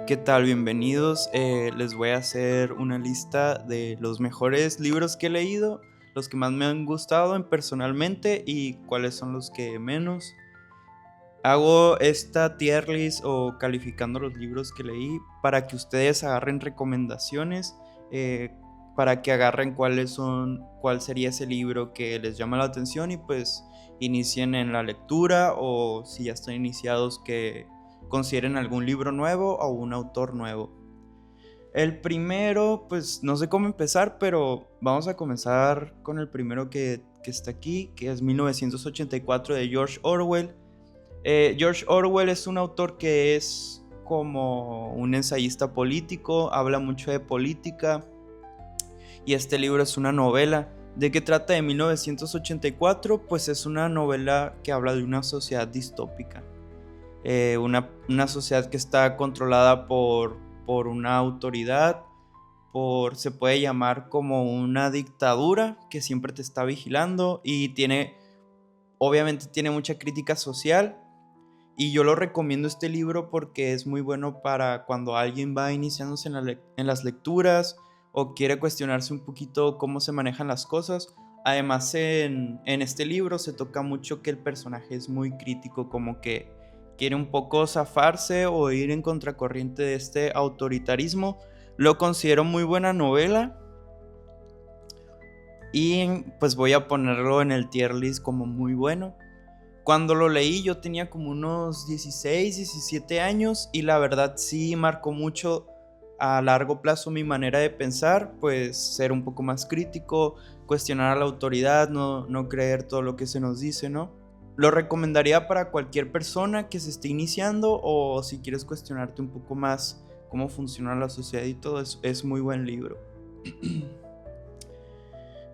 ¿Qué tal? Bienvenidos. Les voy a hacer una lista de los mejores libros que he leído, los que más me han gustado personalmente y cuáles son los que menos. Hago esta tier list o calificando los libros que leí para que ustedes agarren recomendaciones, eh, para que agarren cuál sería ese libro que les llama la atención y pues inicien en la lectura, o si ya están iniciados que consideren algún libro nuevo o un autor nuevo. El primero, pues no sé cómo empezar, pero vamos a comenzar con el primero que está aquí, que es 1984 de George Orwell. George Orwell es un autor que es como un ensayista político, habla mucho de política, y este libro es una novela. ¿De qué trata de 1984? Pues es una novela que habla de una sociedad distópica, una sociedad que está controlada por una autoridad, se puede llamar como una dictadura que siempre te está vigilando y obviamente tiene mucha crítica social. Y yo lo recomiendo este libro porque es muy bueno para cuando alguien va iniciándose en las lecturas o quiere cuestionarse un poquito cómo se manejan las cosas. Además, en este libro se toca mucho que el personaje es muy crítico, como que quiere un poco zafarse o ir en contracorriente de este autoritarismo. Lo considero muy buena novela y pues voy a ponerlo en el tier list como muy bueno. Cuando lo leí yo tenía como unos 16, 17 años y la verdad sí marcó mucho a largo plazo mi manera de pensar, pues ser un poco más crítico, cuestionar a la autoridad, no creer todo lo que se nos dice, ¿no? Lo recomendaría para cualquier persona que se esté iniciando, o si quieres cuestionarte un poco más cómo funciona la sociedad y todo, es muy buen libro.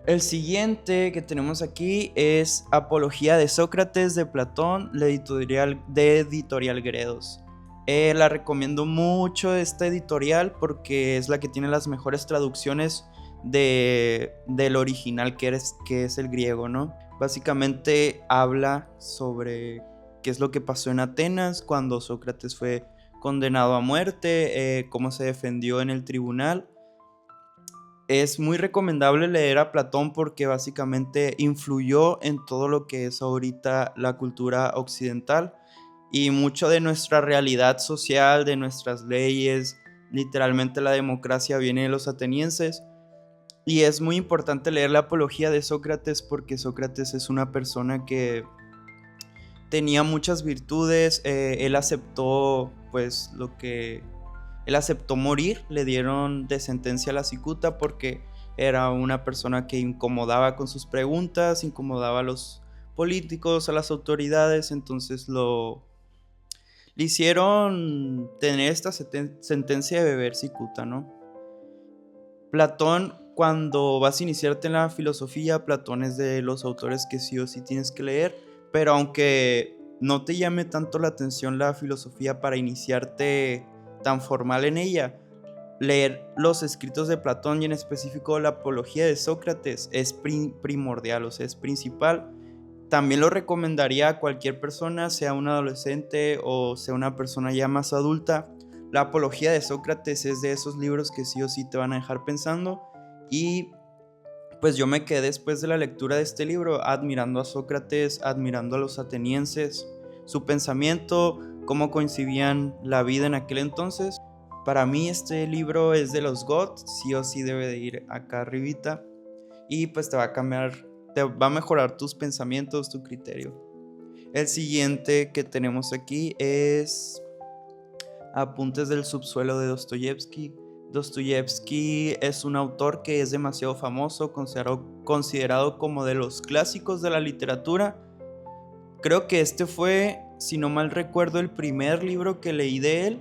El siguiente que tenemos aquí es Apología de Sócrates de Platón, de editorial Gredos. La recomiendo mucho esta editorial porque es la que tiene las mejores traducciones del original que es el griego, ¿no? Básicamente habla sobre qué es lo que pasó en Atenas cuando Sócrates fue condenado a muerte, cómo se defendió en el tribunal. Es muy recomendable leer a Platón porque básicamente influyó en todo lo que es ahorita la cultura occidental y mucho de nuestra realidad social, de nuestras leyes, literalmente la democracia viene de los atenienses. Y es muy importante leer la Apología de Sócrates porque Sócrates es una persona que tenía muchas virtudes. Él aceptó pues él aceptó morir, le dieron de sentencia a la cicuta porque era una persona que incomodaba con sus preguntas, incomodaba a los políticos, a las autoridades, entonces le hicieron tener esta sentencia de beber cicuta, ¿no? Platón, cuando vas a iniciarte en la filosofía, Platón es de los autores que sí o sí tienes que leer, pero aunque no te llame tanto la atención la filosofía para iniciarte tan formal en ella, leer los escritos de Platón y en específico la Apología de Sócrates es primordial, o sea, es principal. También lo recomendaría a cualquier persona, sea un adolescente o sea una persona ya más adulta. La Apología de Sócrates es de esos libros que sí o sí te van a dejar pensando, y pues yo me quedé después de la lectura de este libro admirando a Sócrates, admirando a los atenienses, su pensamiento, cómo coincidían la vida en aquel entonces. Para mí este libro es de los GOT, sí o sí debe de ir acá arribita, y pues te va a mejorar tus pensamientos, tu criterio. El siguiente que tenemos aquí es Apuntes del subsuelo de Dostoyevsky. Dostoyevsky es un autor que es demasiado famoso, considerado como de los clásicos de la literatura. Creo que este fue, si no mal recuerdo, el primer libro que leí de él.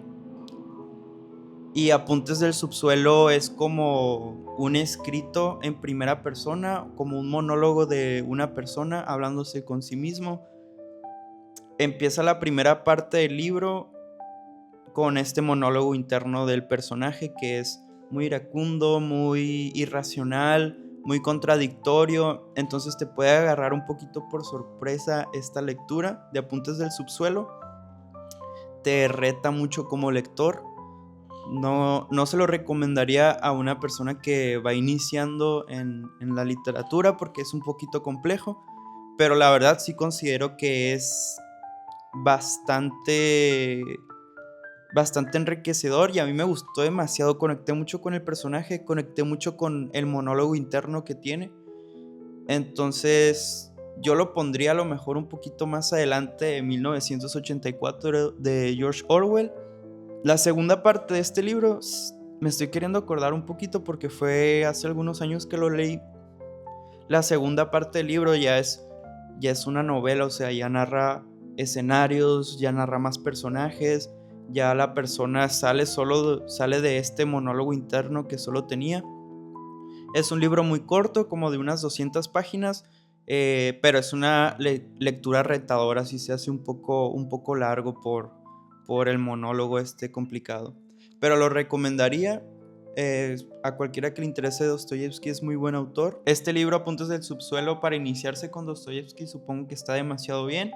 Y Apuntes del subsuelo es como un escrito en primera persona, como un monólogo de una persona hablándose con sí mismo. Empieza la primera parte del libro con este monólogo interno del personaje que es muy iracundo, muy irracional, muy contradictorio. Entonces te puede agarrar un poquito por sorpresa esta lectura de Apuntes del subsuelo. Te reta mucho como lector no se lo recomendaría a una persona que va iniciando en la literatura porque es un poquito complejo, pero la verdad sí considero que es bastante, bastante enriquecedor y a mí me gustó demasiado. Conecté mucho con el personaje, conecté mucho con el monólogo interno que tiene. Entonces yo lo pondría a lo mejor un poquito más adelante, en 1984 de George Orwell. La segunda parte de este libro, me estoy queriendo acordar un poquito porque fue hace algunos años que lo leí. La segunda parte del libro ya es una novela, o sea, ya narra escenarios, ya narra más personajes, ya la persona sale de este monólogo interno que solo tenía. Es un libro muy corto, como de unas 200 páginas, pero es una lectura retadora, si se hace un poco largo por el monólogo complicado. Pero lo recomendaría a cualquiera que le interese. Dostoyevsky es muy buen autor. Este libro, Apuntes del subsuelo, para iniciarse con Dostoyevsky, supongo que está demasiado bien.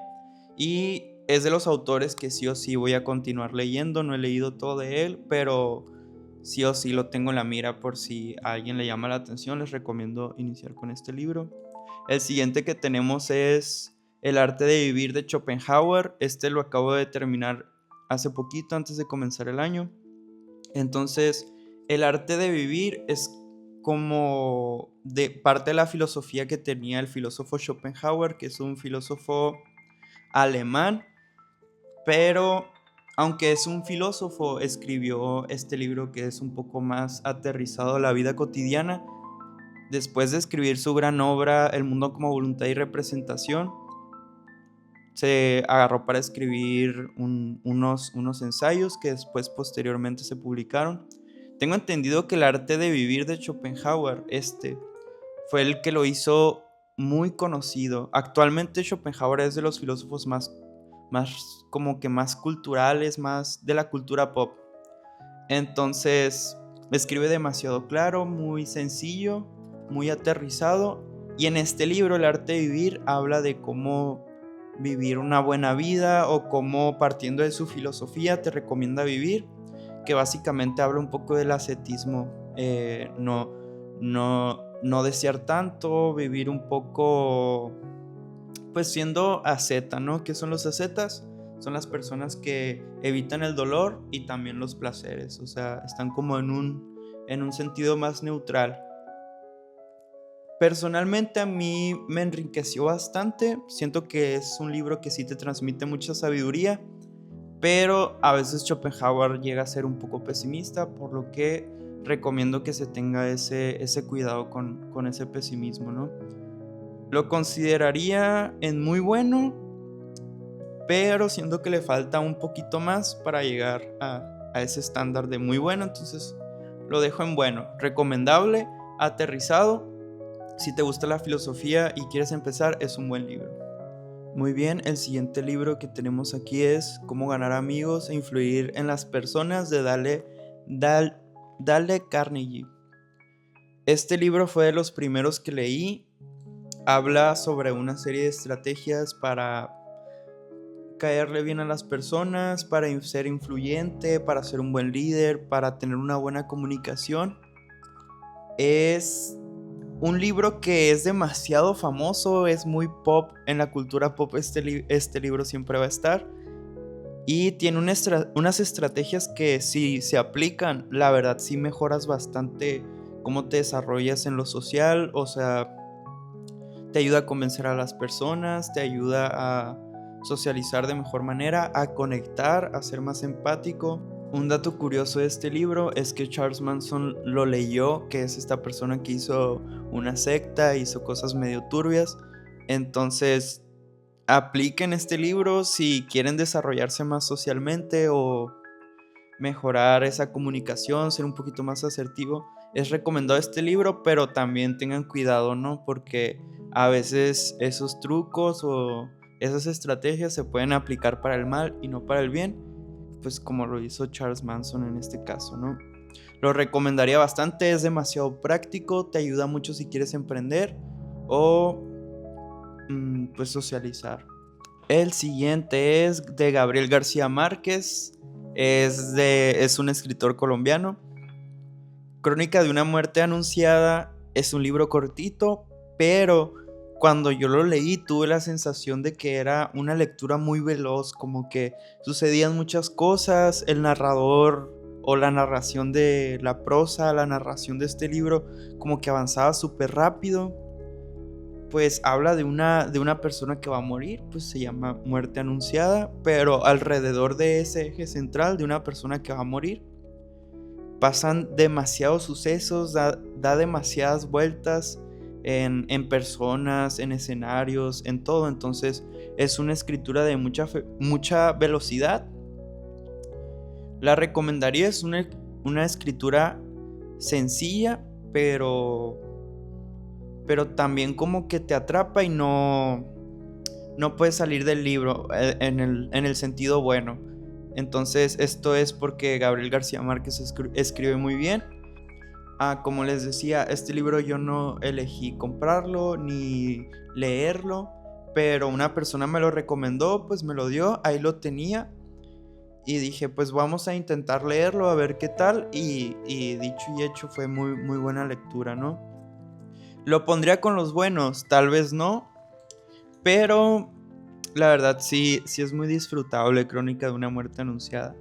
Y es de los autores que sí o sí voy a continuar leyendo. No he leído todo de él, pero sí o sí lo tengo en la mira por si a alguien le llama la atención. Les recomiendo iniciar con este libro. El siguiente que tenemos es El arte de vivir de Schopenhauer. Este lo acabo de terminar hace poquito, antes de comenzar el año. Entonces, el arte de vivir es como de parte de la filosofía que tenía el filósofo Schopenhauer, que es un filósofo alemán, pero aunque es un filósofo, escribió este libro que es un poco más aterrizado a la vida cotidiana. Después de escribir su gran obra El mundo como voluntad y representación, se agarró para escribir unos ensayos que después posteriormente se publicaron. Tengo entendido que el arte de vivir de Schopenhauer fue el que lo hizo muy conocido. Actualmente Schopenhauer es de los filósofos más como que más culturales, más de la cultura pop. Entonces escribe demasiado claro, muy sencillo, muy aterrizado. Y en este libro, El arte de vivir, habla de cómo vivir una buena vida o cómo, partiendo de su filosofía, te recomienda vivir, que básicamente habla un poco del ascetismo. No desear tanto, vivir un poco, pues siendo asceta, ¿no? ¿Qué son los ascetas? Son las personas que evitan el dolor y también los placeres, o sea, están como en un sentido más neutral. Personalmente a mí me enriqueció bastante, siento que es un libro que sí te transmite mucha sabiduría, pero a veces Schopenhauer llega a ser un poco pesimista, por lo que recomiendo que se tenga ese cuidado con ese pesimismo, ¿no? Lo consideraría en muy bueno, pero siento que le falta un poquito más para llegar a ese estándar de muy bueno, entonces lo dejo en bueno, recomendable, aterrizado. Si te gusta la filosofía y quieres empezar, es un buen libro. Muy bien, el siguiente libro que tenemos aquí es Cómo ganar amigos e influir en las personas, de Dale Carnegie. Este libro fue de los primeros que leí. Habla sobre una serie de estrategias para caerle bien a las personas, para ser influyente, para ser un buen líder, para tener una buena comunicación. Es un libro que es demasiado famoso, es muy pop, en la cultura pop este libro siempre va a estar. Y tiene unas estrategias que si se aplican, la verdad sí mejoras bastante cómo te desarrollas en lo social, o sea, te ayuda a convencer a las personas, te ayuda a socializar de mejor manera, a conectar, a ser más empático. Un dato curioso de este libro es que Charles Manson lo leyó, que es esta persona que hizo una secta, hizo cosas medio turbias. Entonces, apliquen este libro si quieren desarrollarse más socialmente o mejorar esa comunicación, ser un poquito más asertivo. Es recomendado este libro, pero también tengan cuidado, ¿no? Porque a veces esos trucos o esas estrategias se pueden aplicar para el mal y no para el bien, pues como lo hizo Charles Manson en este caso, ¿no? Lo recomendaría bastante, es demasiado práctico, te ayuda mucho si quieres emprender o pues socializar. El siguiente es de Gabriel García Márquez. Es un escritor colombiano. Crónica de una muerte anunciada es un libro cortito, pero cuando yo lo leí tuve la sensación de que era una lectura muy veloz, como que sucedían muchas cosas, el narrador o la narración de la prosa, la narración de este libro como que avanzaba súper rápido. Pues habla de una persona que va a morir, pues se llama muerte anunciada, pero alrededor de ese eje central de una persona que va a morir pasan demasiados sucesos, da demasiadas vueltas en personas, en escenarios, en todo. Entonces es una escritura de mucha velocidad. La recomendaría, es una escritura sencilla, pero también como que te atrapa y no puedes salir del libro en el sentido bueno. Entonces esto es porque Gabriel García Márquez escribe muy bien. Como les decía, este libro yo no elegí comprarlo ni leerlo, pero una persona me lo recomendó, pues me lo dio, ahí lo tenía y dije, pues vamos a intentar leerlo a ver qué tal, y dicho y hecho fue muy, muy buena lectura, ¿no? Lo pondría con los buenos, tal vez no, pero la verdad sí es muy disfrutable Crónica de una muerte anunciada.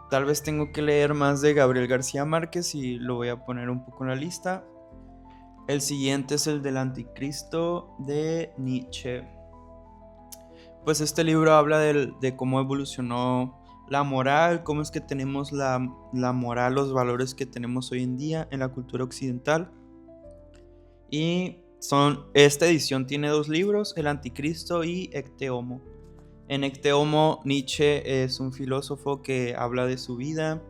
Tal vez tengo que leer más de Gabriel García Márquez y lo voy a poner un poco en la lista. El siguiente es el del Anticristo de Nietzsche. Pues este libro habla de cómo evolucionó la moral, cómo es que tenemos la moral, los valores que tenemos hoy en día en la cultura occidental. Y esta edición tiene 2 libros, El Anticristo y Ecce Homo. En Ecce Homo, Nietzsche es un filósofo que habla de su vida,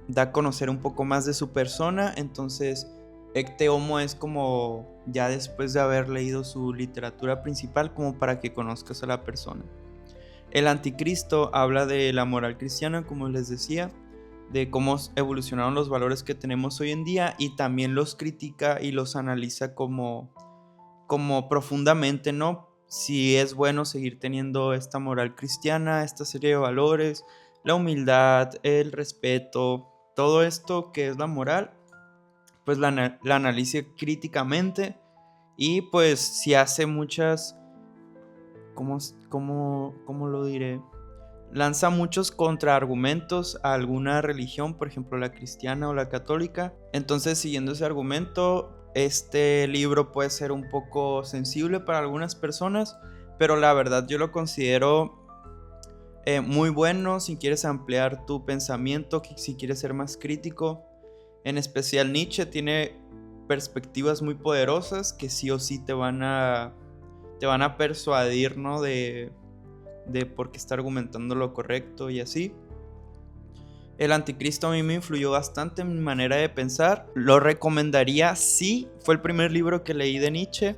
da a conocer un poco más de su persona. Entonces Ecce Homo es como ya después de haber leído su literatura principal, como para que conozcas a la persona. El Anticristo habla de la moral cristiana, como les decía, de cómo evolucionaron los valores que tenemos hoy en día, y también los critica y los analiza como profundamente, ¿no? Si es bueno seguir teniendo esta moral cristiana, esta serie de valores, la humildad, el respeto, todo esto que es la moral, pues la analiza críticamente, y pues si hace muchas, ¿cómo lo diré? Lanza muchos contraargumentos a alguna religión, por ejemplo la cristiana o la católica. Entonces, siguiendo ese argumento, este libro puede ser un poco sensible para algunas personas, pero la verdad yo lo considero muy bueno si quieres ampliar tu pensamiento, si quieres ser más crítico. En especial Nietzsche tiene perspectivas muy poderosas que sí o sí te van a persuadir, ¿no? De por qué está argumentando lo correcto y así. El Anticristo a mí me influyó bastante en mi manera de pensar. Lo recomendaría, sí, fue el primer libro que leí de Nietzsche,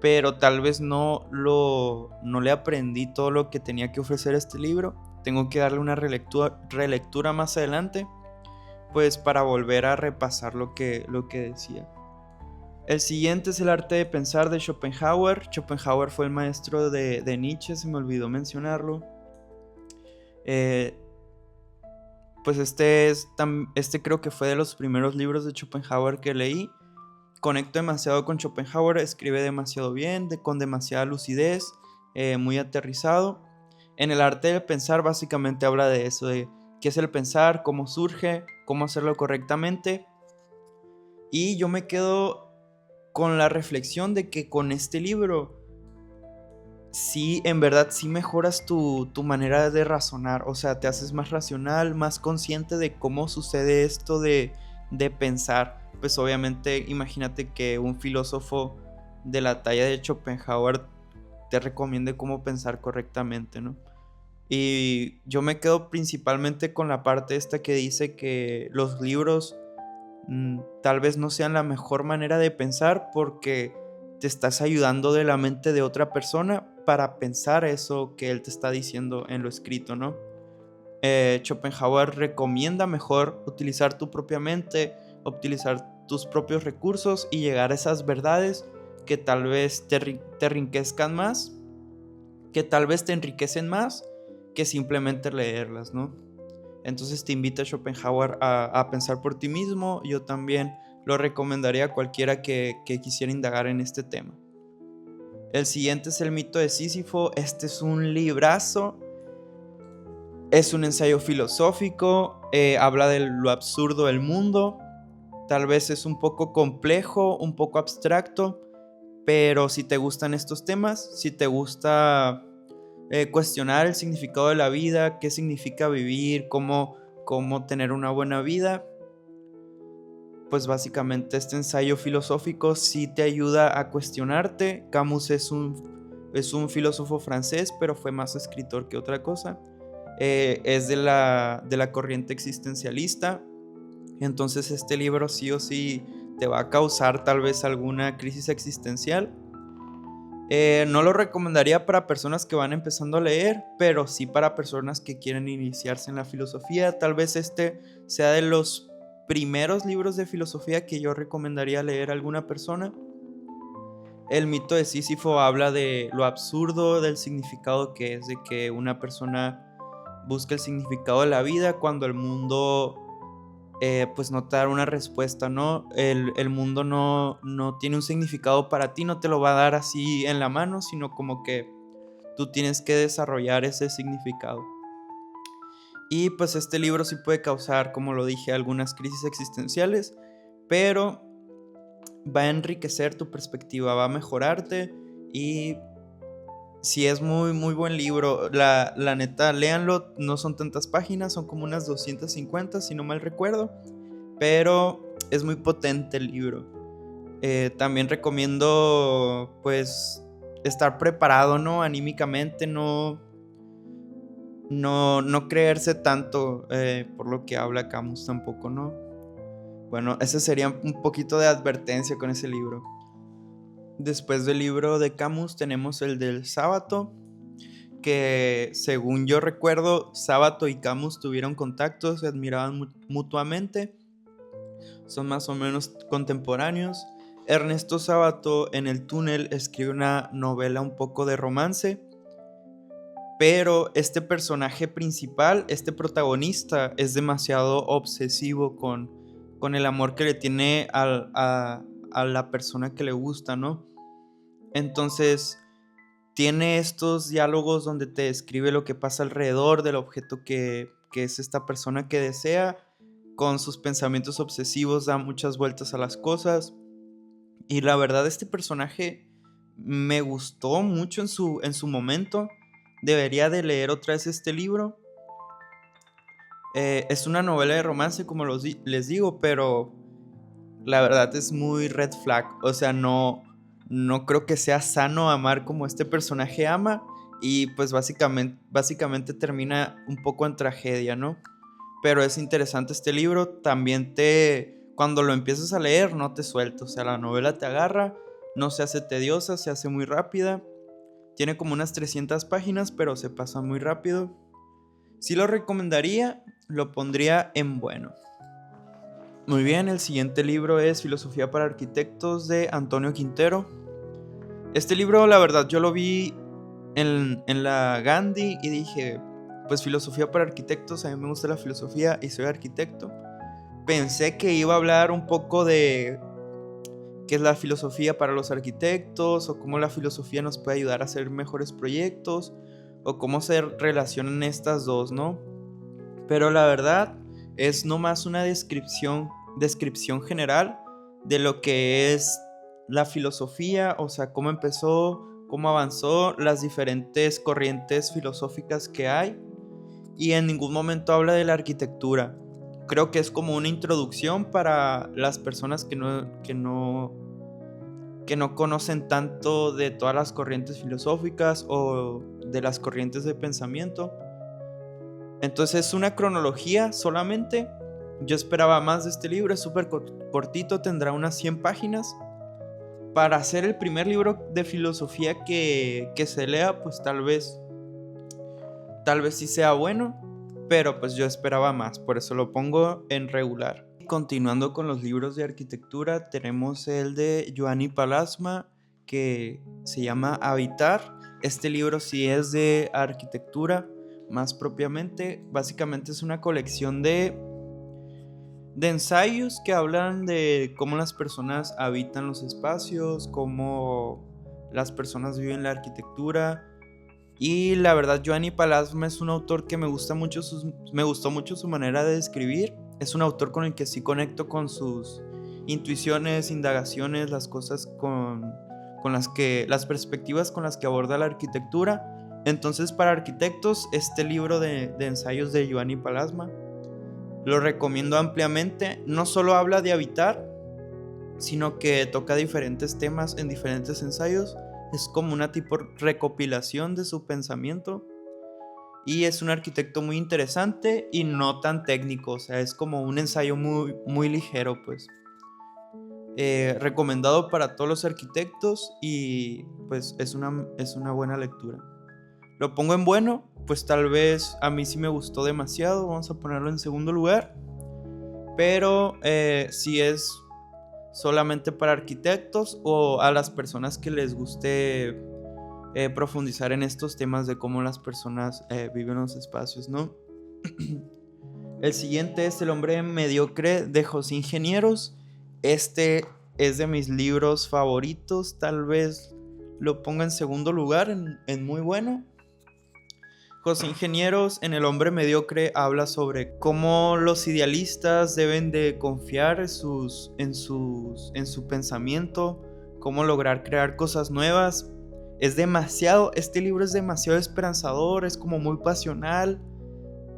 pero tal vez no le aprendí todo lo que tenía que ofrecer este libro. Tengo que darle una relectura más adelante, pues para volver a repasar lo que decía. El siguiente es El arte de pensar de Schopenhauer. Schopenhauer fue el maestro de Nietzsche, se me olvidó mencionarlo. Pues este creo que fue de los primeros libros de Schopenhauer que leí. Conecto demasiado con Schopenhauer, escribe demasiado bien, con demasiada lucidez, muy aterrizado. En El arte de pensar básicamente habla de eso, de qué es el pensar, cómo surge, cómo hacerlo correctamente. Y yo me quedo con la reflexión de que con este libro sí, en verdad sí mejoras tu manera de razonar. O sea, te haces más racional, más consciente de cómo sucede esto de pensar. Pues obviamente imagínate que un filósofo de la talla de Schopenhauer te recomiende cómo pensar correctamente, ¿no? Y yo me quedo principalmente con la parte esta que dice que los libros tal vez no sean la mejor manera de pensar, porque te estás ayudando de la mente de otra persona para pensar eso que él te está diciendo en lo escrito, ¿no? Schopenhauer recomienda mejor utilizar tu propia mente, utilizar tus propios recursos y llegar a esas verdades que tal vez te enriquezcan más que tal vez te enriquecen más que simplemente leerlas, ¿no? Entonces te invita Schopenhauer a pensar por ti mismo. Yo también lo recomendaría a cualquiera que quisiera indagar en este tema. El siguiente es El mito de Sísifo. Este es un librazo. Es un ensayo filosófico. Habla de lo absurdo del mundo. Tal vez es un poco complejo, un poco abstracto, pero si te gustan estos temas, si te gusta cuestionar el significado de la vida, qué significa vivir, cómo tener una buena vida, pues básicamente este ensayo filosófico sí te ayuda a cuestionarte. Camus es un filósofo francés, pero fue más escritor que otra cosa. Es de la corriente existencialista. Entonces este libro sí o sí te va a causar tal vez alguna crisis existencial. No lo recomendaría para personas que van empezando a leer, pero sí para personas que quieren iniciarse en la filosofía. Tal vez este sea de los primeros libros de filosofía que yo recomendaría leer a alguna persona. El mito de Sísifo habla de lo absurdo del significado que es de que una persona busca el significado de la vida cuando el mundo pues no te da una respuesta, ¿no? El mundo no tiene un significado para ti, no te lo va a dar así en la mano, sino como que tú tienes que desarrollar ese significado. Y pues este libro sí puede causar, como lo dije, algunas crisis existenciales, pero va a enriquecer tu perspectiva, va a mejorarte y sí es muy muy buen libro. La neta, léanlo, no son tantas páginas, son como unas 250 si no mal recuerdo, pero es muy potente el libro. También recomiendo pues estar preparado, ¿no? Anímicamente, no creerse tanto por lo que habla Camus tampoco, ¿no? Bueno, ese sería un poquito de advertencia con ese libro. Después del libro de Camus tenemos el del Sábato, que según yo recuerdo, Sábato y Camus tuvieron contacto, se admiraban mutuamente, son más o menos contemporáneos. Ernesto Sábato en El túnel escribe una novela un poco de romance, pero este personaje principal, este protagonista, es demasiado obsesivo con el amor que le tiene a la persona que le gusta, ¿no? Entonces tiene estos diálogos donde te describe lo que pasa alrededor del objeto que es esta persona que desea. Con sus pensamientos obsesivos da muchas vueltas a las cosas. Y la verdad, este personaje me gustó mucho en su momento. Debería de leer otra vez este libro. Es una novela de romance, como les digo, pero la verdad es muy red flag. O sea, no creo que sea sano amar como este personaje ama. Y pues básicamente termina un poco en tragedia, ¿no? Pero es interesante este libro. También cuando lo empiezas a leer, no te suelta. O sea, la novela te agarra, no se hace tediosa, se hace muy rápida. Tiene como unas 300 páginas, pero se pasa muy rápido. Sí lo recomendaría, lo pondría en bueno. Muy bien, el siguiente libro es Filosofía para Arquitectos de Antonio Quintero. Este libro, la verdad, yo lo vi en la Gandhi y dije, pues filosofía para arquitectos, a mí me gusta la filosofía y soy arquitecto. Pensé que iba a hablar un poco de qué es la filosofía para los arquitectos, o cómo la filosofía nos puede ayudar a hacer mejores proyectos, o cómo se relacionan estas dos, ¿no? Pero la verdad es nomás una descripción general de lo que es la filosofía, o sea, cómo empezó, cómo avanzó, las diferentes corrientes filosóficas que hay, y en ningún momento habla de la arquitectura. Creo que es como una introducción para las personas que no conocen tanto de todas las corrientes filosóficas o de las corrientes de pensamiento. Entonces es una cronología solamente. Yo esperaba más de este libro, es súper cortito, tendrá unas 100 páginas. Para hacer el primer libro de filosofía que se lea, pues tal vez sí sea bueno, pero pues yo esperaba más, por eso lo pongo en regular. Continuando con los libros de arquitectura, tenemos el de Ioannis Palasma, que se llama Habitar. Este libro sí es de arquitectura, más propiamente. Básicamente es una colección de ensayos que hablan de cómo las personas habitan los espacios, cómo las personas viven la arquitectura. Y la verdad, Giovanni Palazma es un autor que me gustó mucho su manera de describir. Es un autor con el que sí conecto con sus intuiciones, indagaciones, las cosas las perspectivas con las que aborda la arquitectura. Entonces, para arquitectos, este libro de ensayos de Giovanni Palazma lo recomiendo ampliamente. No solo habla de habitar, sino que toca diferentes temas en diferentes ensayos. Es como una tipo recopilación de su pensamiento. Y es un arquitecto muy interesante y no tan técnico. O sea, es como un ensayo muy, muy ligero, pues. Recomendado para todos los arquitectos y pues es una buena lectura. Lo pongo en bueno, pues tal vez a mí sí me gustó demasiado. Vamos a ponerlo en segundo lugar. Pero si es solamente para arquitectos o a las personas que les guste profundizar en estos temas de cómo las personas viven los espacios, ¿no? El siguiente es El hombre mediocre de José Ingenieros. Este es de mis libros favoritos. Tal vez lo ponga en segundo lugar, en muy bueno. José Ingenieros en El hombre mediocre habla sobre cómo los idealistas deben de confiar en su pensamiento, cómo lograr crear cosas nuevas. Este libro es demasiado esperanzador, es como muy pasional,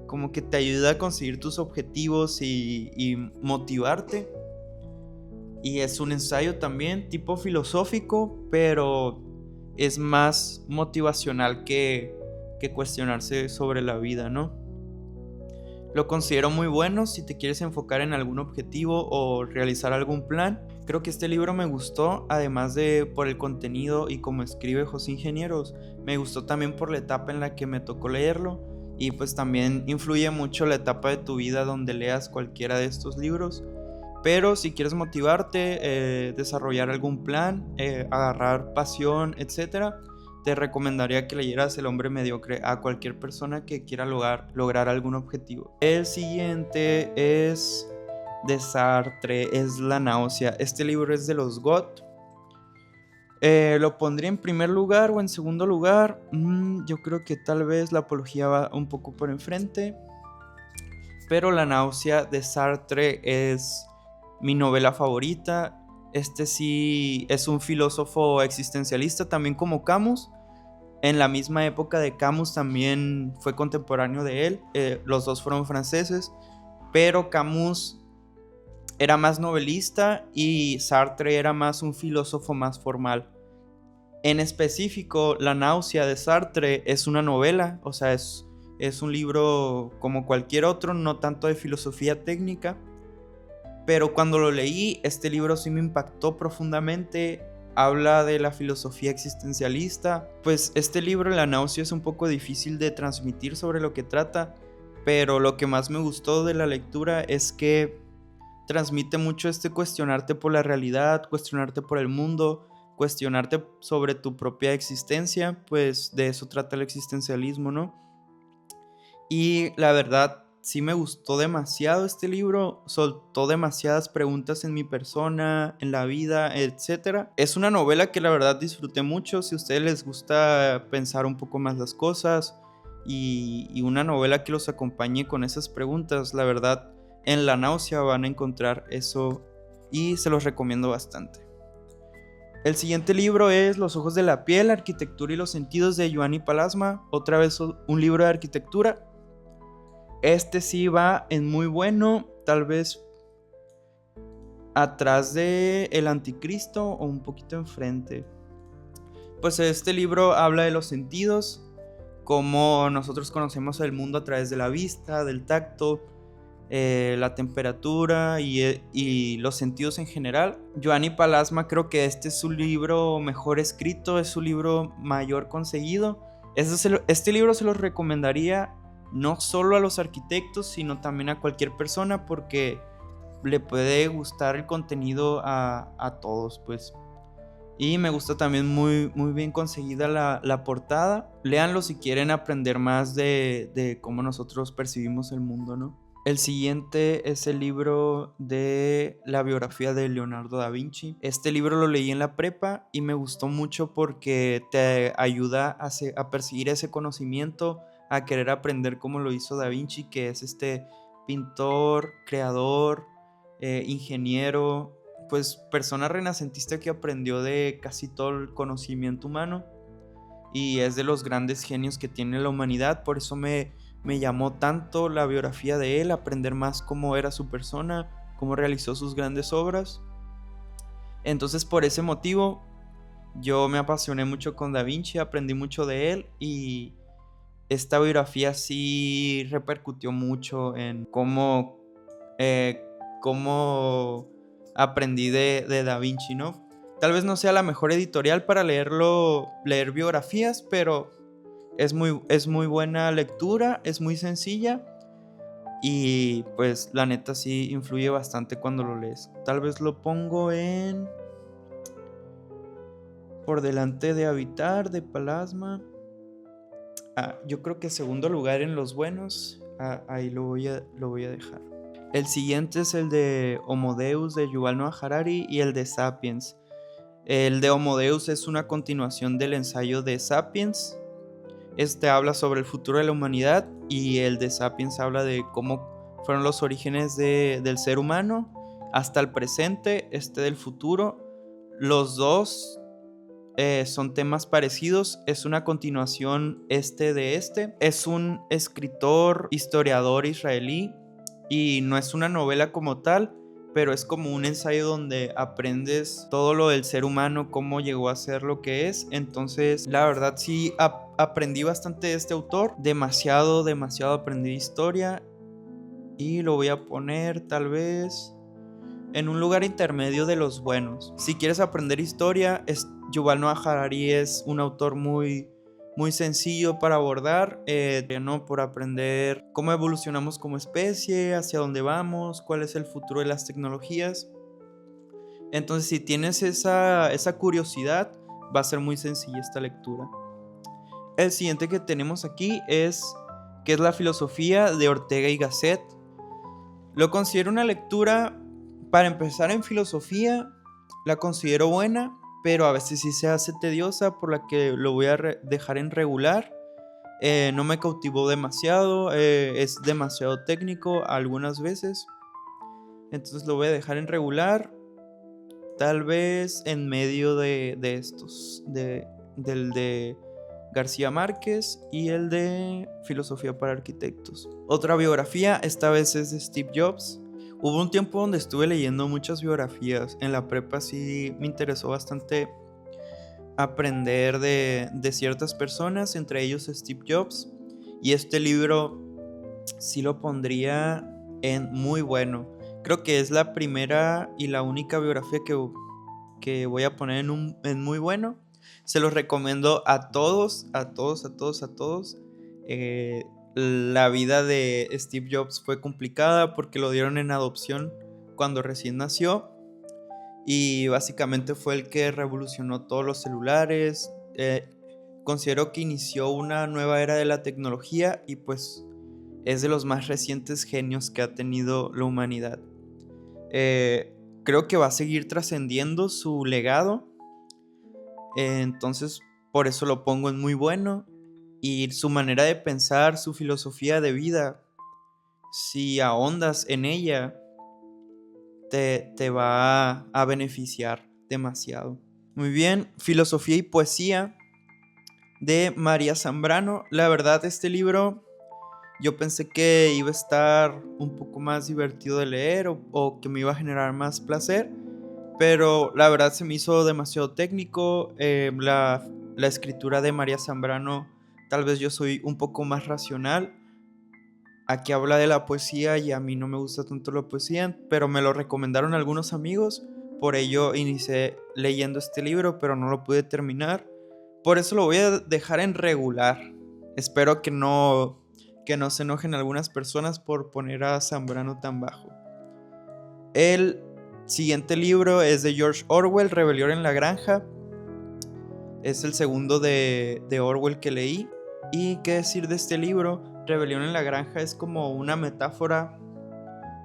como que te ayuda a conseguir tus objetivos y motivarte. Y es un ensayo también tipo filosófico, pero es más motivacional que cuestionarse sobre la vida, ¿no? Lo considero muy bueno si te quieres enfocar en algún objetivo o realizar algún plan. Creo que este libro me gustó, además de por el contenido y cómo escribe José Ingenieros. Me gustó también por la etapa en la que me tocó leerlo. Y pues también influye mucho la etapa de tu vida donde leas cualquiera de estos libros. Pero si quieres motivarte, desarrollar algún plan, agarrar pasión, etcétera, te recomendaría que leyeras El hombre mediocre a cualquier persona que quiera lograr algún objetivo. El siguiente es de Sartre, es La náusea. Este libro es de los GOT. Lo pondría en primer lugar o en segundo lugar. Yo creo que tal vez La apología va un poco por enfrente. Pero La náusea de Sartre es mi novela favorita. Este sí es un filósofo existencialista, también como Camus. En la misma época de Camus también fue contemporáneo de él. Los dos fueron franceses, pero Camus era más novelista y Sartre era más un filósofo más formal. En específico, La náusea de Sartre es una novela, o sea, es un libro como cualquier otro, no tanto de filosofía técnica. Pero cuando lo leí, este libro sí me impactó profundamente. Habla de la filosofía existencialista. Pues este libro, La náusea, es un poco difícil de transmitir sobre lo que trata, pero lo que más me gustó de la lectura es que transmite mucho cuestionarte por la realidad, cuestionarte por el mundo, cuestionarte sobre tu propia existencia. Pues de eso trata el existencialismo, ¿no? Y la verdad, sí me gustó demasiado este libro, soltó demasiadas preguntas en mi persona, en la vida, etc. Es una novela que la verdad disfruté mucho. Si a ustedes les gusta pensar un poco más las cosas y una novela que los acompañe con esas preguntas, la verdad, en La náusea van a encontrar eso y se los recomiendo bastante. El siguiente libro es Los ojos de la piel, arquitectura y los sentidos de Giovanni Palazma. Otra vez un libro de arquitectura. Este sí va en muy bueno, tal vez atrás de El Anticristo o un poquito enfrente. Pues este libro habla de los sentidos, cómo nosotros conocemos el mundo a través de la vista, del tacto, la temperatura y los sentidos en general. Giovanni Palazma, creo que este es su libro mejor escrito, es su libro mayor conseguido. Este libro se los recomendaría no solo a los arquitectos, sino también a cualquier persona, porque le puede gustar el contenido a todos, pues. Y me gusta también muy bien conseguida la portada. Léanlo si quieren aprender más de cómo nosotros percibimos el mundo, ¿no? El siguiente es el libro de la biografía de Leonardo da Vinci. Este libro lo leí en la prepa y me gustó mucho porque te ayuda a perseguir ese conocimiento, a querer aprender cómo lo hizo da Vinci, que es este pintor, creador, ingeniero, pues persona renacentista que aprendió de casi todo el conocimiento humano y es de los grandes genios que tiene la humanidad. Por eso me llamó tanto la biografía de él, aprender más cómo era su persona, cómo realizó sus grandes obras. Entonces por ese motivo yo me apasioné mucho con Da Vinci, aprendí mucho de él y esta biografía sí repercutió mucho en cómo aprendí de Da Vinci, ¿no? Tal vez no sea la mejor editorial para leer biografías, pero es muy buena lectura, es muy sencilla y pues la neta sí influye bastante cuando lo lees. Tal vez lo pongo por delante de Habitar, de Plasma. Yo creo que segundo lugar en los buenos. Ahí lo voy a dejar. El siguiente es el de Homo Deus de Yuval Noah Harari y el de Sapiens. El de Homo Deus es una continuación del ensayo de Sapiens. Este habla sobre el futuro de la humanidad y el de Sapiens habla de cómo fueron los orígenes del ser humano hasta el presente, del futuro. Los dos son temas parecidos, es una continuación de este. Es un escritor, historiador israelí y no es una novela como tal, pero es como un ensayo donde aprendes todo lo del ser humano, cómo llegó a ser lo que es. Entonces, la verdad sí aprendí bastante de este autor, demasiado aprendí de historia y lo voy a poner tal vez en un lugar intermedio de los buenos. Si quieres aprender historia, Yuval Noah Harari es un autor muy sencillo para abordar, ¿no? Por aprender cómo evolucionamos como especie, hacia dónde vamos, cuál es el futuro de las tecnologías. Entonces, si tienes esa curiosidad, va a ser muy sencilla esta lectura. El siguiente que tenemos aquí es la filosofía de Ortega y Gasset. Lo considero una lectura, para empezar en filosofía, la considero buena, pero a veces sí se hace tediosa, por la que lo voy a dejar en regular. No me cautivó demasiado, es demasiado técnico algunas veces. Entonces lo voy a dejar en regular, tal vez en medio de estos, del de García Márquez y el de Filosofía para Arquitectos. Otra biografía, esta vez es de Steve Jobs. Hubo un tiempo donde estuve leyendo muchas biografías. En la prepa sí me interesó bastante aprender de ciertas personas, entre ellos Steve Jobs. Y este libro sí lo pondría en muy bueno. Creo que es la primera y la única biografía que voy a poner en muy bueno. Se los recomiendo a todos. La vida de Steve Jobs fue complicada porque lo dieron en adopción cuando recién nació y básicamente fue el que revolucionó todos los celulares. Considero que inició una nueva era de la tecnología y pues es de los más recientes genios que ha tenido la humanidad. Creo que va a seguir trascendiendo su legado, entonces por eso lo pongo en muy bueno. Y su manera de pensar, su filosofía de vida, si ahondas en ella, te va a beneficiar demasiado. Muy bien, Filosofía y Poesía de María Zambrano. La verdad, este libro yo pensé que iba a estar un poco más divertido de leer o que me iba a generar más placer, pero la verdad se me hizo demasiado técnico. La escritura de María Zambrano, tal vez yo soy un poco más racional. Aquí habla de la poesía y a mí no me gusta tanto la poesía, pero me lo recomendaron algunos amigos, por ello inicié leyendo este libro, pero no lo pude terminar. Por eso lo voy a dejar en regular. Espero que no se enojen algunas personas por poner a Zambrano tan bajo. El siguiente libro es de George Orwell, Rebelión en la Granja. Es el segundo de Orwell que leí. ¿Y qué decir de este libro? Rebelión en la Granja es como una metáfora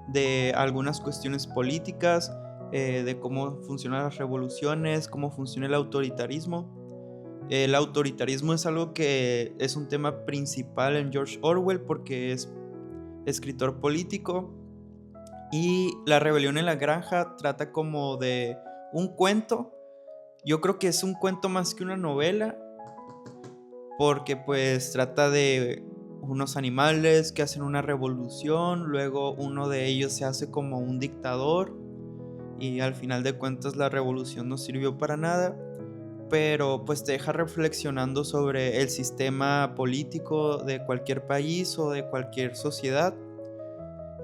de algunas cuestiones políticas, de cómo funcionan las revoluciones, cómo funciona el autoritarismo. El autoritarismo es algo que es un tema principal en George Orwell porque es escritor político. Y La Rebelión en la Granja trata como de un cuento. Yo creo que es un cuento más que una novela, porque pues trata de unos animales que hacen una revolución, luego uno de ellos se hace como un dictador y al final de cuentas la revolución no sirvió para nada, pero pues te deja reflexionando sobre el sistema político de cualquier país o de cualquier sociedad.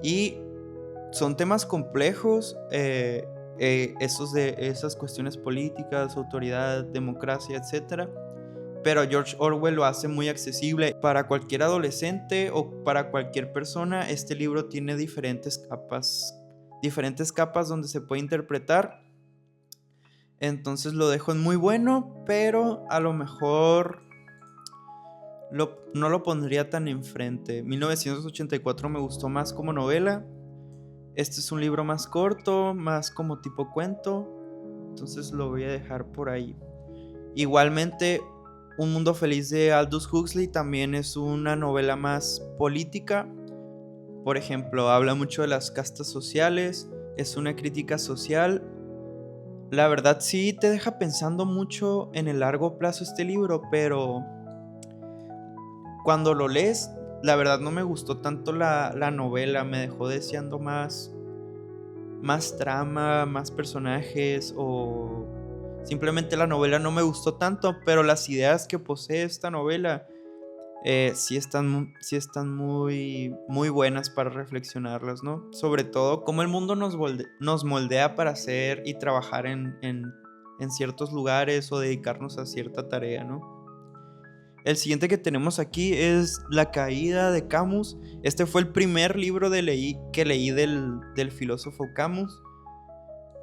Y son temas complejos, esas cuestiones políticas, autoridad, democracia, etcétera. Pero George Orwell lo hace muy accesible para cualquier adolescente o para cualquier persona. Este libro tiene diferentes capas donde se puede interpretar. Entonces lo dejo en muy bueno, pero a lo mejor no lo pondría tan enfrente. 1984 me gustó más como novela. Este es un libro más corto, más como tipo cuento. Entonces lo voy a dejar por ahí. Igualmente, Un Mundo Feliz de Aldous Huxley también es una novela más política. Por ejemplo, habla mucho de las castas sociales, es una crítica social. La verdad sí te deja pensando mucho en el largo plazo este libro, pero cuando lo lees, la verdad no me gustó tanto la novela, me dejó deseando más trama, más personajes, o simplemente la novela no me gustó tanto, pero las ideas que posee esta novela sí están muy, muy buenas para reflexionarlas, ¿no? Sobre todo cómo el mundo nos moldea para hacer y trabajar en ciertos lugares o dedicarnos a cierta tarea, ¿no? El siguiente que tenemos aquí es La Caída de Camus. Este fue el primer libro que leí del filósofo Camus,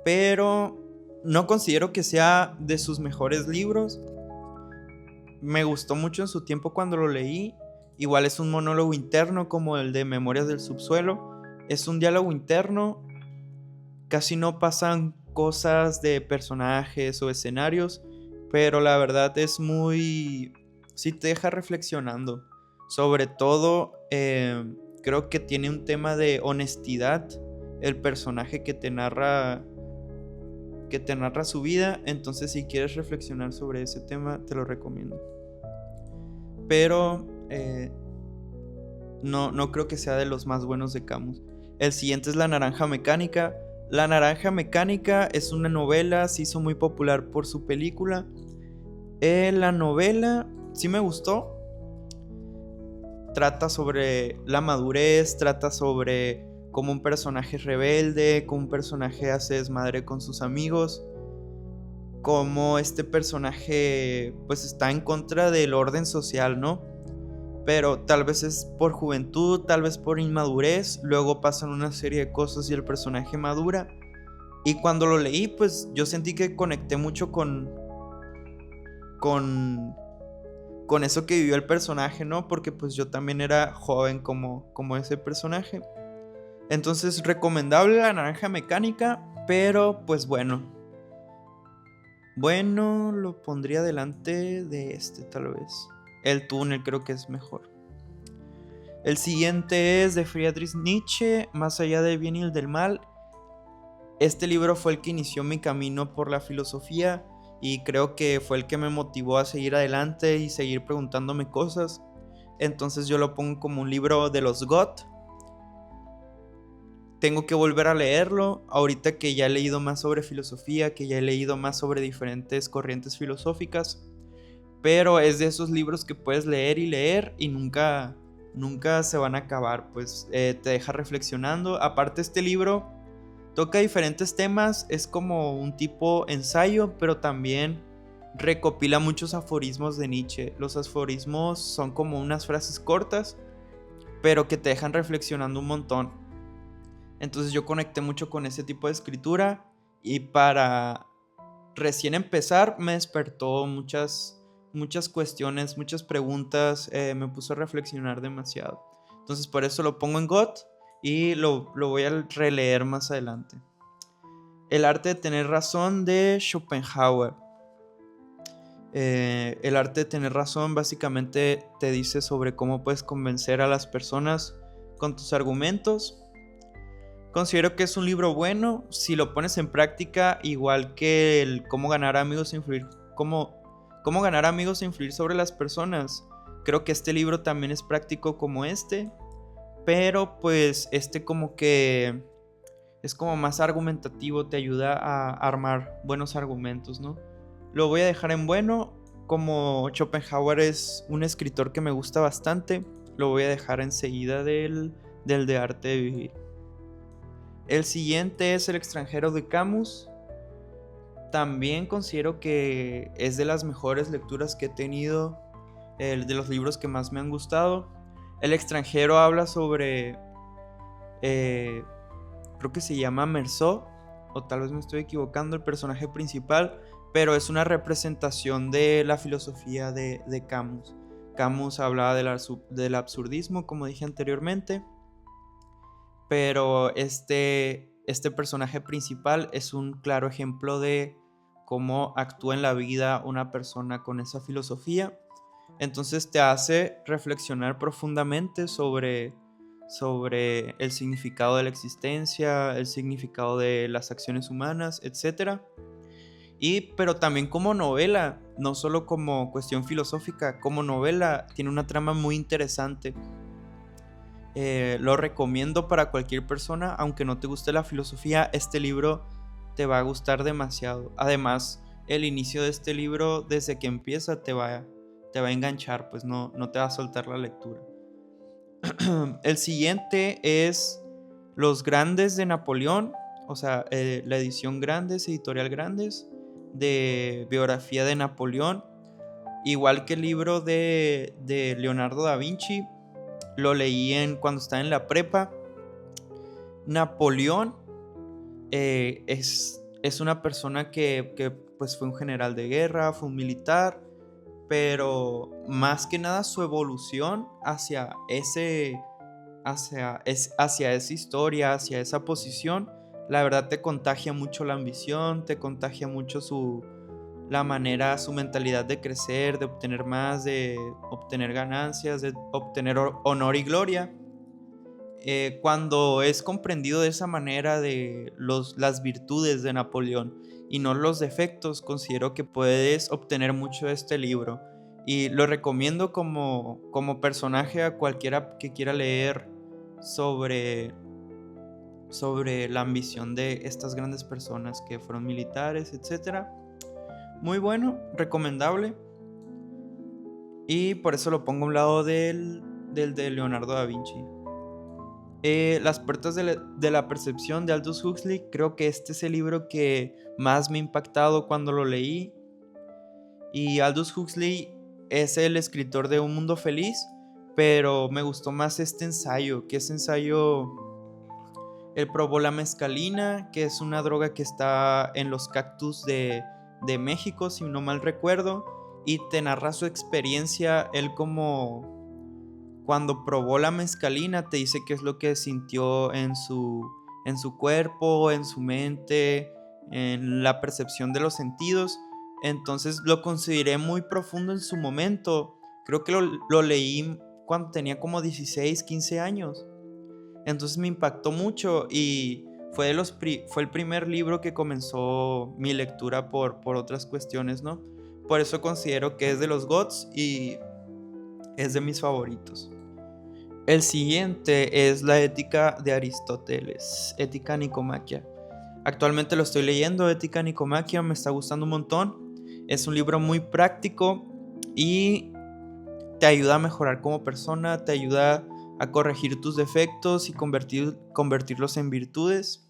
pero no considero que sea de sus mejores libros. Me gustó mucho en su tiempo cuando lo leí. Igual es un monólogo interno como el de Memorias del Subsuelo. Es un diálogo interno. Casi no pasan cosas de personajes o escenarios, pero la verdad es muy... sí te deja reflexionando. Sobre todo, creo que tiene un tema de honestidad el personaje que te narra su vida. Entonces, si quieres reflexionar sobre ese tema, te lo recomiendo. Pero no creo que sea de los más buenos de Camus. El siguiente es La Naranja Mecánica. La Naranja Mecánica es una novela, se hizo muy popular por su película. La novela sí me gustó. Trata sobre la madurez, trata sobre cómo un personaje es rebelde, cómo un personaje hace desmadre con sus amigos, cómo este personaje pues está en contra del orden social, ¿no? Pero tal vez es por juventud, tal vez por inmadurez, luego pasan una serie de cosas y el personaje madura. Y cuando lo leí, pues yo sentí que conecté mucho con eso que vivió el personaje, ¿no? Porque pues yo también era joven como ese personaje. Entonces, recomendable La Naranja Mecánica, pero pues bueno, lo pondría delante de este tal vez. El Túnel creo que es mejor. El siguiente es de Friedrich Nietzsche, Más allá del bien y el del mal. Este libro fue el que inició mi camino por la filosofía y creo que fue el que me motivó a seguir adelante y seguir preguntándome cosas. Entonces yo lo pongo como un libro de los GOT. Tengo que volver a leerlo ahorita que ya he leído más sobre filosofía, que ya he leído más sobre diferentes corrientes filosóficas, pero es de esos libros que puedes leer y nunca se van a acabar, pues te deja reflexionando. Aparte, este libro toca diferentes temas, es como un tipo ensayo, pero también recopila muchos aforismos de Nietzsche. Los aforismos son como unas frases cortas, pero que te dejan reflexionando un montón. Entonces yo conecté mucho con ese tipo de escritura y para recién empezar me despertó muchas cuestiones, muchas preguntas, me puso a reflexionar demasiado. Entonces por eso lo pongo en GOT y lo voy a releer más adelante. El arte de tener razón de Schopenhauer. El arte de tener razón básicamente te dice sobre cómo puedes convencer a las personas con tus argumentos. Considero que es un libro bueno si lo pones en práctica, igual que el cómo ganar amigos e influir, cómo ganar amigos e influir sobre las personas. Creo que este libro también es práctico como este, pero pues este como que es como más argumentativo, te ayuda a armar buenos argumentos, ¿no? Lo voy a dejar en bueno. Como Schopenhauer es un escritor que me gusta bastante, lo voy a dejar enseguida del de Arte de Vivir. El siguiente es El extranjero de Camus. También considero que es de las mejores lecturas que he tenido, de los libros que más me han gustado. El extranjero habla sobre, creo que se llama Meursault, o tal vez me estoy equivocando, el personaje principal, pero es una representación de la filosofía de Camus. Camus hablaba del absurdismo, como dije anteriormente, pero este personaje principal es un claro ejemplo de cómo actúa en la vida una persona con esa filosofía. Entonces te hace reflexionar profundamente sobre el significado de la existencia, el significado de las acciones humanas, etc. Pero también como novela, no solo como cuestión filosófica, como novela tiene una trama muy interesante. Lo recomiendo para cualquier persona, aunque no te guste la filosofía, este libro te va a gustar demasiado. Además, el inicio de este libro, desde que empieza, te va a enganchar, pues no te va a soltar la lectura. El siguiente es Los Grandes de Napoleón, o sea, la edición Grandes, editorial Grandes, de biografía de Napoleón. Igual que el libro de Leonardo da Vinci, lo leí cuando estaba en la prepa. Napoleón es una persona que pues fue un general de guerra, fue un militar, pero más que nada su evolución hacia esa historia, hacia esa posición, la verdad te contagia mucho la ambición, te contagia mucho su mentalidad de crecer, de obtener más, de obtener ganancias, de obtener honor y gloria. Cuando es comprendido de esa manera de las virtudes de Napoleón y no los defectos, considero que puedes obtener mucho de este libro. Y lo recomiendo como personaje a cualquiera que quiera leer sobre la ambición de estas grandes personas que fueron militares, etc. Muy bueno, recomendable. Y por eso lo pongo a un lado del de Leonardo da Vinci. Las puertas de la percepción de Aldous Huxley. Creo que este es el libro que más me ha impactado cuando lo leí. Y Aldous Huxley es el escritor de Un Mundo Feliz, pero me gustó más este ensayo, que ese ensayo él probó la mescalina, que es una droga que está en los cactus de México, si no mal recuerdo, y te narra su experiencia. Él como cuando probó la mescalina te dice qué es lo que sintió en su cuerpo, en su mente, en la percepción de los sentidos. Entonces lo consideré muy profundo en su momento. Creo que lo leí cuando tenía como 16, 15 años. Entonces me impactó mucho y fue el primer libro que comenzó mi lectura por otras cuestiones, ¿no? Por eso considero que es de los GOTS y es de mis favoritos. El siguiente es La Ética de Aristóteles, Ética Nicomaquia. Actualmente lo estoy leyendo, Ética Nicomaquia, me está gustando un montón. Es un libro muy práctico y te ayuda a mejorar como persona, te ayuda a corregir tus defectos y convertirlos en virtudes.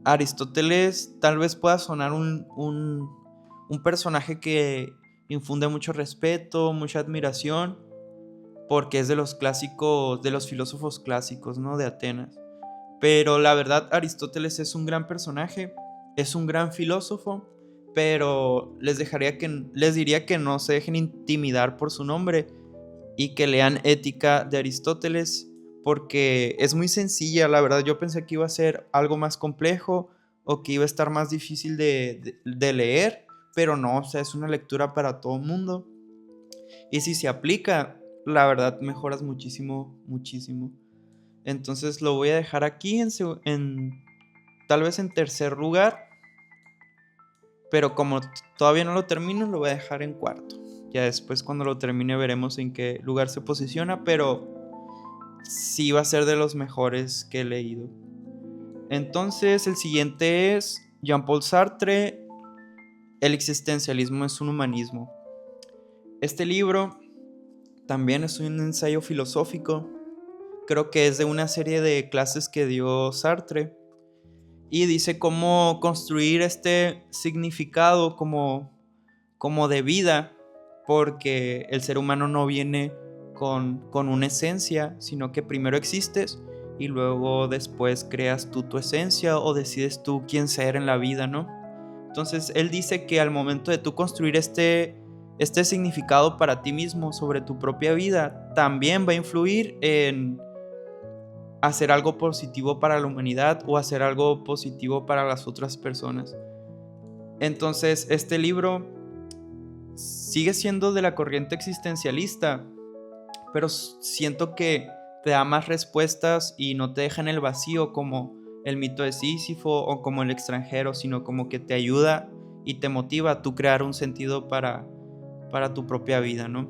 Aristóteles tal vez pueda sonar un personaje que infunde mucho respeto, mucha admiración, porque es de los clásicos, de los filósofos clásicos, ¿no? De Atenas. Pero la verdad, Aristóteles es un gran personaje. es un gran filósofo, pero les diría que no se dejen intimidar por su nombre y que lean Ética de Aristóteles, porque es muy sencilla, la verdad. Yo pensé que iba a ser algo más complejo o que iba a estar más difícil de leer, pero no, o sea, es una lectura para todo el mundo. Y si se aplica, la verdad mejoras muchísimo, muchísimo. Entonces lo voy a dejar aquí tal vez en tercer lugar, pero como todavía no lo termino, lo voy a dejar en cuarto. Ya después cuando lo termine veremos en qué lugar se posiciona, pero sí va a ser de los mejores que he leído. Entonces el siguiente es Jean-Paul Sartre, El existencialismo es un humanismo. Este libro también es un ensayo filosófico. Creo que es de una serie de clases que dio Sartre. Y dice cómo construir este significado como de vida, porque el ser humano no viene con una esencia, sino que primero existes y luego después creas tú tu esencia o decides tú quién ser en la vida, ¿no? Entonces él dice que al momento de tú construir este significado para ti mismo sobre tu propia vida, también va a influir en hacer algo positivo para la humanidad o hacer algo positivo para las otras personas. Entonces este libro sigue siendo de la corriente existencialista, pero siento que te da más respuestas y no te deja en el vacío como el mito de Sísifo o como El extranjero, sino como que te ayuda y te motiva a tú crear un sentido para tu propia vida, ¿no?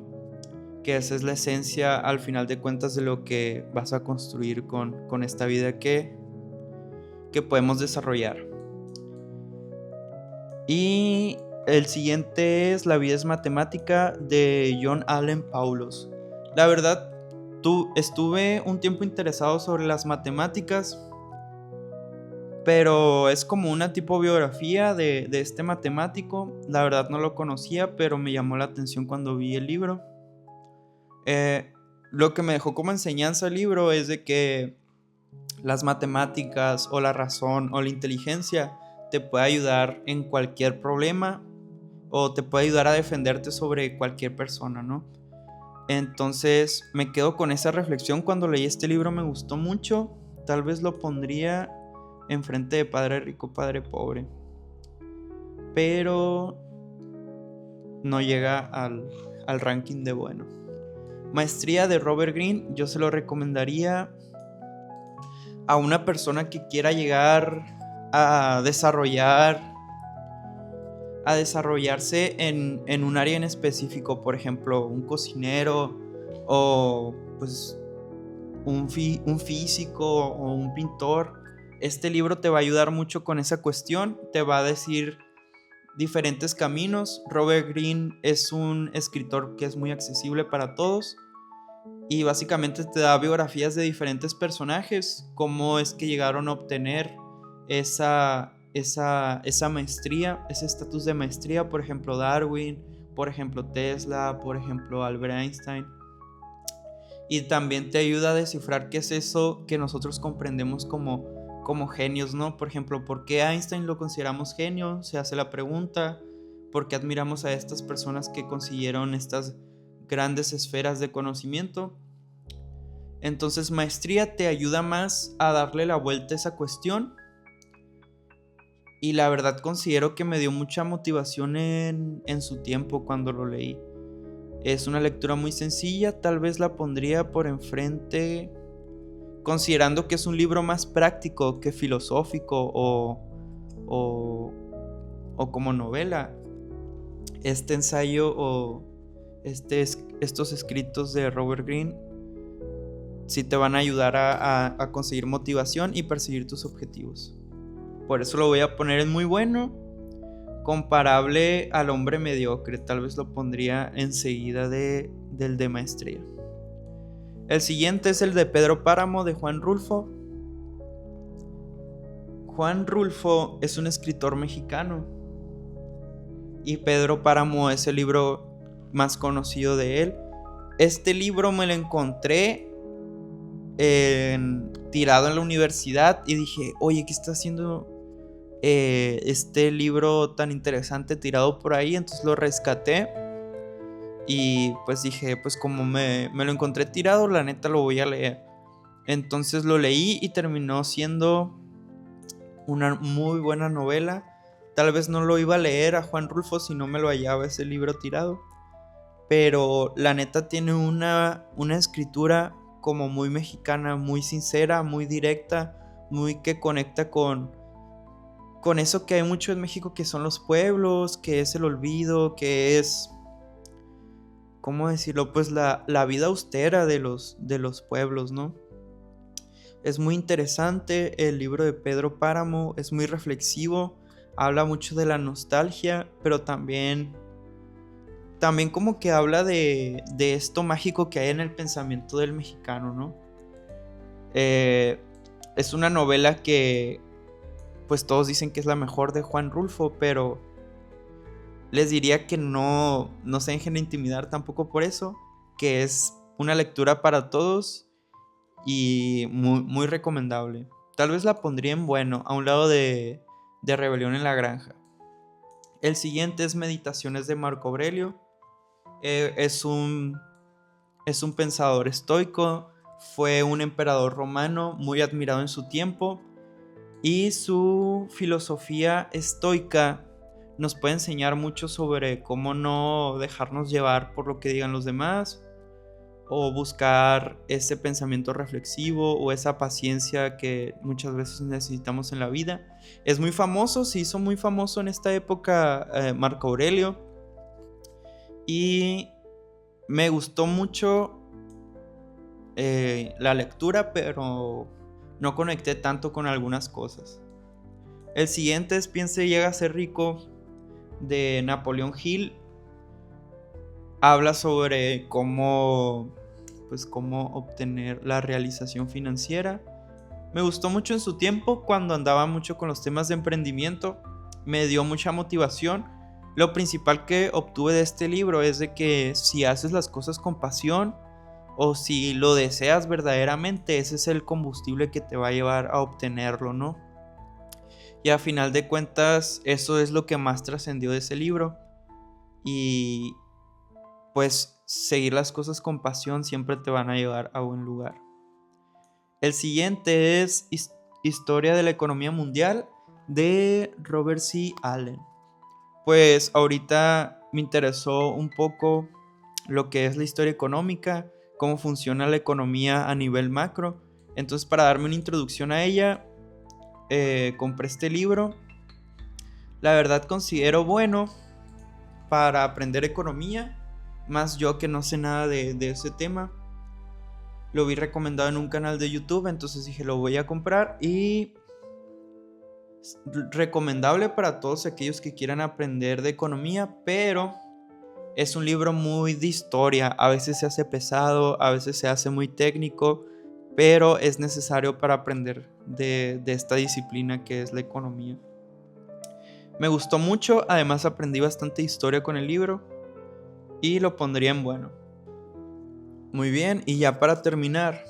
Que esa es la esencia al final de cuentas de lo que vas a construir con esta vida que podemos desarrollar. Y el siguiente es La vida es matemática de John Allen Paulos. La verdad, estuve un tiempo interesado sobre las matemáticas, pero es como una tipo biografía de este matemático. La verdad no lo conocía, pero me llamó la atención cuando vi el libro. Lo que me dejó como enseñanza el libro es de que las matemáticas o la razón o la inteligencia te puede ayudar en cualquier problema o te puede ayudar a defenderte sobre cualquier persona, ¿no? Entonces me quedo con esa reflexión cuando leí este libro, me gustó mucho. Tal vez lo pondría enfrente de Padre Rico, Padre Pobre, pero no llega al ranking de bueno. Maestría de Robert Greene, yo se lo recomendaría a una persona que quiera llegar a desarrollarse en un área en específico, por ejemplo, un cocinero o pues un físico o un pintor. Este libro te va a ayudar mucho con esa cuestión, te va a decir diferentes caminos. Robert Greene es un escritor que es muy accesible para todos y básicamente te da biografías de diferentes personajes, cómo es que llegaron a obtener esa maestría, ese estatus de maestría. Por ejemplo, Darwin, por ejemplo, Tesla, por ejemplo, Albert Einstein. Y también te ayuda a descifrar qué es eso que nosotros comprendemos como genios, ¿no? Por ejemplo, ¿por qué Einstein lo consideramos genio? Se hace la pregunta. ¿Por qué admiramos a estas personas que consiguieron estas grandes esferas de conocimiento? Entonces, maestría te ayuda más a darle la vuelta a esa cuestión. Y la verdad considero que me dio mucha motivación en su tiempo cuando lo leí. Es una lectura muy sencilla, tal vez la pondría por enfrente, considerando que es un libro más práctico que filosófico o como novela. Este ensayo o estos escritos de Robert Greene sí te van a ayudar a conseguir motivación y perseguir tus objetivos. Por eso lo voy a poner en muy bueno, comparable al hombre mediocre. Tal vez lo pondría enseguida del de maestría. El siguiente es el de Pedro Páramo de Juan Rulfo. Juan Rulfo es un escritor mexicano y Pedro Páramo es el libro más conocido de él. Este libro me lo encontré tirado en la universidad y dije, oye, ¿qué está haciendo este libro tan interesante tirado por ahí, entonces lo rescaté y pues dije, pues como me lo encontré tirado, la neta lo voy a leer. Entonces lo leí y terminó siendo una muy buena novela. Tal vez no lo iba a leer a Juan Rulfo si no me lo hallaba ese libro tirado, pero la neta tiene una escritura como muy mexicana, muy sincera, muy directa, muy que conecta con eso que hay mucho en México, que son los pueblos, que es el olvido, que es, ¿cómo decirlo? Pues la vida austera de los pueblos, ¿no? Es muy interesante el libro de Pedro Páramo, es muy reflexivo, habla mucho de la nostalgia, pero también como que habla de esto mágico que hay en el pensamiento del mexicano, ¿no? Eh, es una novela que pues todos dicen que es la mejor de Juan Rulfo, pero les diría que no se dejen intimidar tampoco por eso, que es una lectura para todos y muy, muy recomendable. Tal vez la pondría en bueno, a un lado de Rebelión en la Granja. El siguiente es Meditaciones de Marco Aurelio. Es es un pensador estoico, fue un emperador romano muy admirado en su tiempo y su filosofía estoica nos puede enseñar mucho sobre cómo no dejarnos llevar por lo que digan los demás o buscar ese pensamiento reflexivo o esa paciencia que muchas veces necesitamos en la vida. Es muy famoso, se hizo muy famoso en esta época Marco Aurelio y me gustó mucho la lectura, pero no conecté tanto con algunas cosas. El siguiente es Piense y llega a ser rico de Napoleón Hill. Habla sobre cómo obtener la realización financiera. Me gustó mucho en su tiempo cuando andaba mucho con los temas de emprendimiento. Me dio mucha motivación. Lo principal que obtuve de este libro es de que si haces las cosas con pasión o si lo deseas verdaderamente, ese es el combustible que te va a llevar a obtenerlo, ¿no? Y a final de cuentas, eso es lo que más trascendió de ese libro. Y pues seguir las cosas con pasión siempre te van a llevar a buen lugar. El siguiente es Historia de la Economía Mundial de Robert C. Allen. Pues ahorita me interesó un poco lo que es la historia económica, cómo funciona la economía a nivel macro. Entonces, para darme una introducción a ella, compré este libro. La verdad considero bueno para aprender economía, más yo que no sé nada de ese tema. Lo vi recomendado en un canal de YouTube, entonces dije lo voy a comprar y recomendable para todos aquellos que quieran aprender de economía, pero es un libro muy de historia, a veces se hace pesado, a veces se hace muy técnico, pero es necesario para aprender de esta disciplina que es la economía. Me gustó mucho, además aprendí bastante historia con el libro y lo pondría en bueno. Muy bien, y ya para terminar,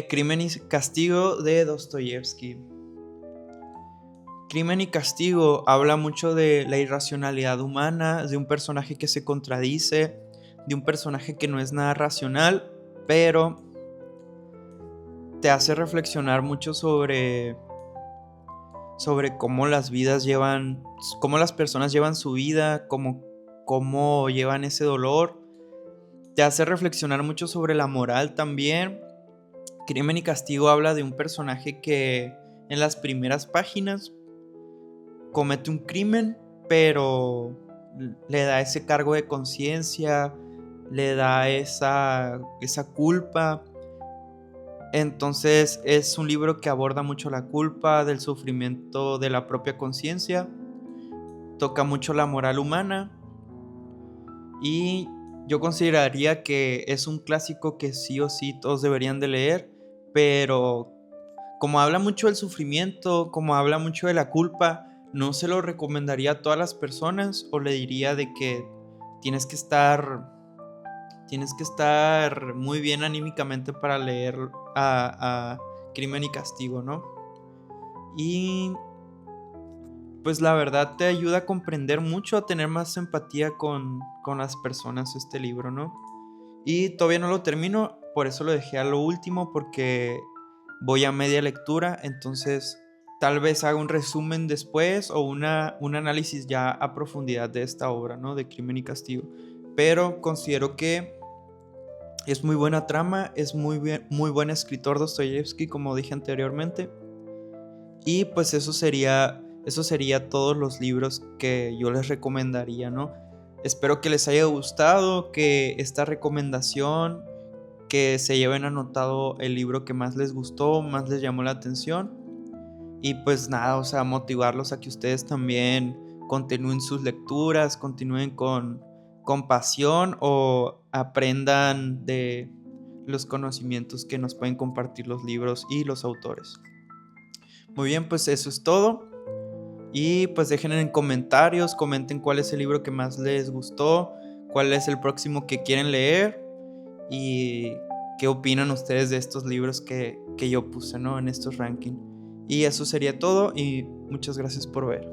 Crimen y Castigo de Dostoyevsky. Crimen y Castigo habla mucho de la irracionalidad humana, de un personaje que se contradice, de un personaje que no es nada racional, pero te hace reflexionar mucho sobre cómo cómo las personas llevan su vida, cómo llevan ese dolor. Te hace reflexionar mucho sobre la moral también. Crimen y Castigo habla de un personaje que en las primeras páginas comete un crimen, pero le da ese cargo de conciencia, le da esa culpa. Entonces es un libro que aborda mucho la culpa, del sufrimiento de la propia conciencia, toca mucho la moral humana y yo consideraría que es un clásico que sí o sí todos deberían de leer, pero como habla mucho del sufrimiento, como habla mucho de la culpa, no se lo recomendaría a todas las personas o le diría de que tienes que estar tienes que estar muy bien anímicamente para leer a Crimen y Castigo, ¿no? Y pues la verdad te ayuda a comprender mucho, a tener más empatía con las personas este libro, ¿no? Y todavía no lo termino, por eso lo dejé a lo último, porque voy a media lectura, entonces tal vez haga un resumen después o un análisis ya a profundidad de esta obra, ¿no? De Crimen y Castigo. Pero considero que es muy buena trama, es muy buen escritor Dostoyevsky, como dije anteriormente. Y pues eso sería todos los libros que yo les recomendaría, ¿no? Espero que les haya gustado, que esta recomendación, que se lleven anotado el libro que más les gustó, más les llamó la atención. Y pues nada, o sea, motivarlos a que ustedes también continúen sus lecturas, continúen con pasión o aprendan de los conocimientos que nos pueden compartir los libros y los autores. Muy bien, pues eso es todo. Y pues dejen en comentarios, comenten cuál es el libro que más les gustó, cuál es el próximo que quieren leer y qué opinan ustedes de estos libros que yo puse, ¿no? En estos rankings. Y eso sería todo y muchas gracias por ver.